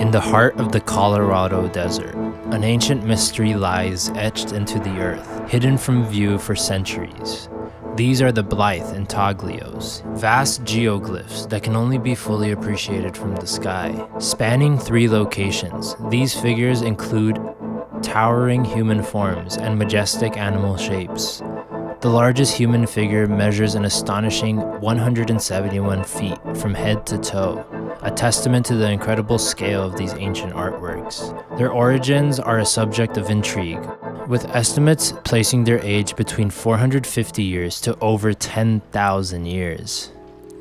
In the heart of the Colorado Desert, an ancient mystery lies etched into the earth, hidden from view for centuries. These are the Blythe Intaglios, vast geoglyphs that can only be fully appreciated from the sky. Spanning 3 locations, these figures include towering human forms and majestic animal shapes. The largest human figure measures an astonishing 171 feet from head to toe, a testament to the incredible scale of these ancient artworks. Their origins are a subject of intrigue, with estimates placing their age between 450 years to over 10,000 years.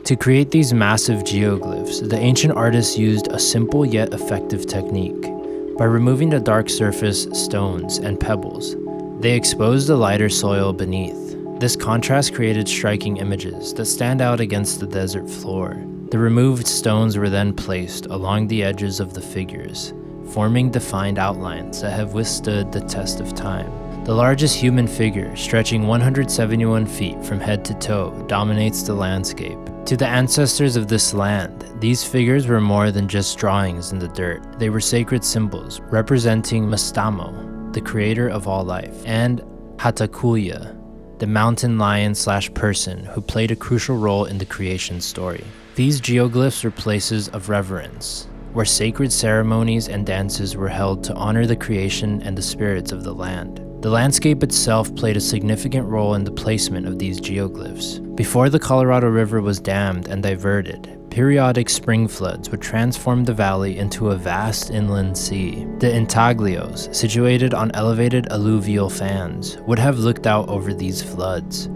To create these massive geoglyphs, the ancient artists used a simple yet effective technique. By removing the dark surface stones and pebbles, they exposed the lighter soil beneath. This contrast created striking images that stand out against the desert floor. The removed stones were then placed along the edges of the figures, forming defined outlines that have withstood the test of time. The largest human figure, stretching 171 feet from head to toe, dominates the landscape. To the ancestors of this land, these figures were more than just drawings in the dirt. They were sacred symbols, representing Mastamo, the creator of all life, and Hatakuya, the mountain lion/person who played a crucial role in the creation story. These geoglyphs were places of reverence, where sacred ceremonies and dances were held to honor the creation and the spirits of the land. The landscape itself played a significant role in the placement of these geoglyphs. Before the Colorado River was dammed and diverted, periodic spring floods would transform the valley into a vast inland sea. The Intaglios, situated on elevated alluvial fans, would have looked out over these floods,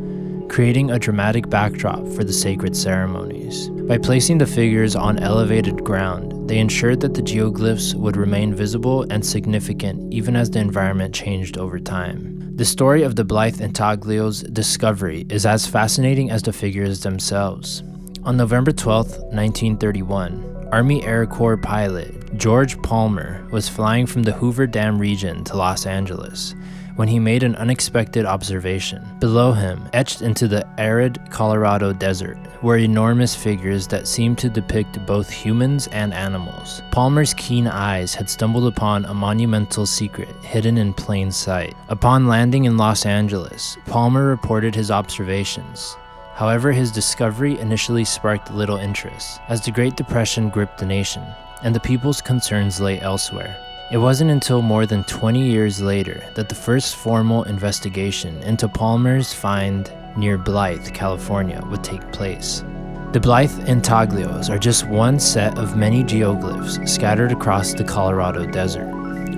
creating a dramatic backdrop for the sacred ceremonies. By placing the figures on elevated ground, they ensured that the geoglyphs would remain visible and significant even as the environment changed over time. The story of the Blythe Intaglios' discovery is as fascinating as the figures themselves. On November 12, 1931, Army Air Corps pilot George Palmer was flying from the Hoover Dam region to Los Angeles when he made an unexpected observation. Below him, etched into the arid Colorado desert, were enormous figures that seemed to depict both humans and animals. Palmer's keen eyes had stumbled upon a monumental secret hidden in plain sight. Upon landing in Los Angeles, Palmer reported his observations. However, his discovery initially sparked little interest, as the Great Depression gripped the nation, and the people's concerns lay elsewhere. It wasn't until more than 20 years later that the first formal investigation into Palmer's find near Blythe, California, would take place. The Blythe Intaglios are just one set of many geoglyphs scattered across the Colorado Desert.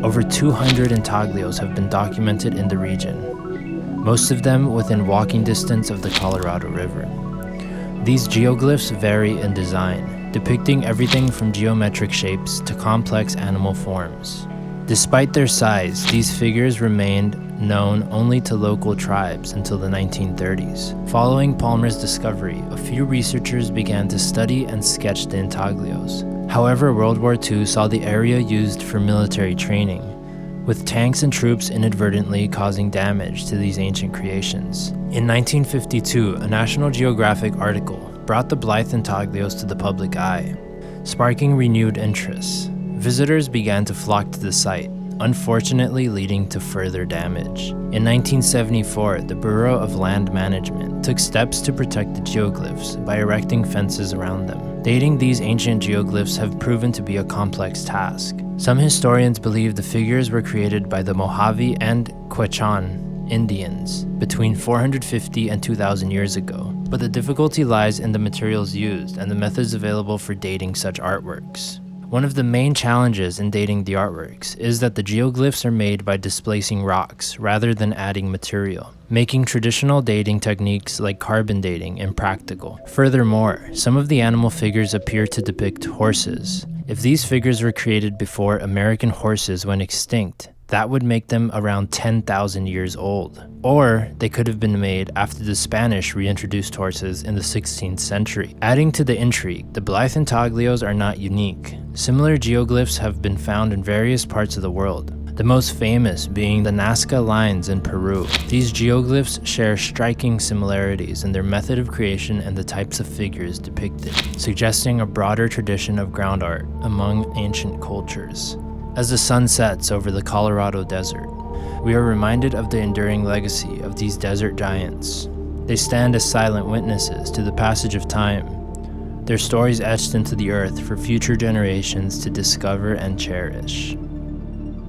Over 200 intaglios have been documented in the region, most of them within walking distance of the Colorado River. These geoglyphs vary in design, depicting everything from geometric shapes to complex animal forms. Despite their size, these figures remained known only to local tribes until the 1930s. Following Palmer's discovery, a few researchers began to study and sketch the intaglios. However, World War II saw the area used for military training, with tanks and troops inadvertently causing damage to these ancient creations. In 1952, a National Geographic article brought the Blythe Intaglios to the public eye, sparking renewed interest. Visitors began to flock to the site, unfortunately leading to further damage. In 1974, the Bureau of Land Management took steps to protect the geoglyphs by erecting fences around them. Dating these ancient geoglyphs have proven to be a complex task. Some historians believe the figures were created by the Mojave and Quechan Indians between 450 and 2,000 years ago, but the difficulty lies in the materials used and the methods available for dating such artworks. One of the main challenges in dating the artworks is that the geoglyphs are made by displacing rocks rather than adding material, making traditional dating techniques like carbon dating impractical. Furthermore, some of the animal figures appear to depict horses. If these figures were created before American horses went extinct, that would make them around 10,000 years old. Or they could have been made after the Spanish reintroduced horses in the 16th century. Adding to the intrigue, the Blythe Intaglios are not unique. Similar geoglyphs have been found in various parts of the world. the most famous being the NAZCA lines in Peru. These geoglyphs share striking similarities in their method of creation and the types of figures depicted, suggesting a broader tradition of ground art among ancient cultures. As the sun sets over the Colorado Desert, we are reminded of the enduring legacy of these desert giants. They stand as silent witnesses to the passage of time, their stories etched into the earth for future generations to discover and cherish.